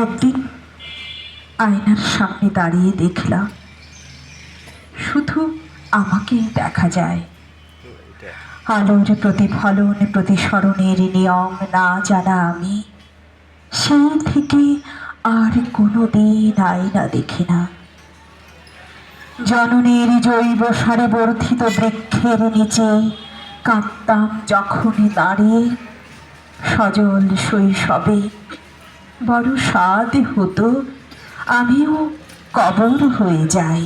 একদিন আয়নার সামনে দাঁড়িয়ে দেখলাম শুধু আমাকেই দেখা যায়। আলোর প্রতিফলন প্রতিসরণের নিয়ম না জানা আমি সেই থেকে আর কোনো দিন আয়না দেখি না। জননীর জৈব সারে বর্ধিত বৃক্ষের নিচে কাঁদতাম যখনই দাঁড়িয়ে। সজল শৈশবে বড় স্বাদ হতো আমিও কবর হয়ে যাই।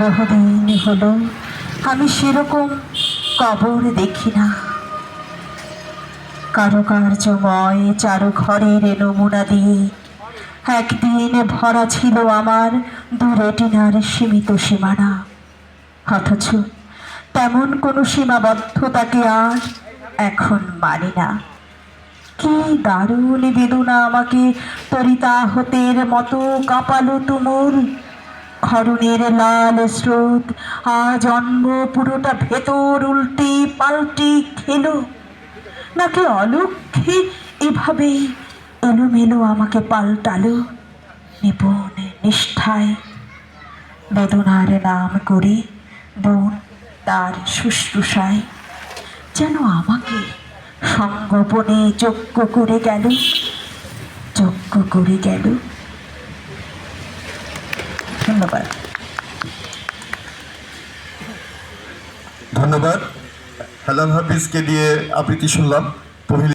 বহুদিন হলো আমি সেরকম কবর দেখি না। কারুকার্যময় চারু ঘরের নমুনা দিয়ে একদিন ভরা ছিল আমার দুরেটিনার সীমিত সীমানা। অথচ তেমন কোনো সীমাবদ্ধতাকে আর এখন মানি না। কি দারুণ বেদনা আমাকে তরিতাহতের মতো কাঁপালো তুমুল। ক্ষরণের লাল স্রোত আজ জন্ম পুরোটা ভেতর উল্টে পাল্টে খেলো, নাকি অলক্ষ্যে এভাবেই এলোমেলো আমাকে পাল্টালো নিপুণ নিষ্ঠায়। বেদনার নাম করে বোন তার শুশ্রূষায় যেন আমাকে সঙ্গোপনে যজ্ঞ করে গেল। ধন্যবাদ। ধন্যবাদ। হেলাল হাফিজকে দিয়ে আবৃত্তি শুনলাম।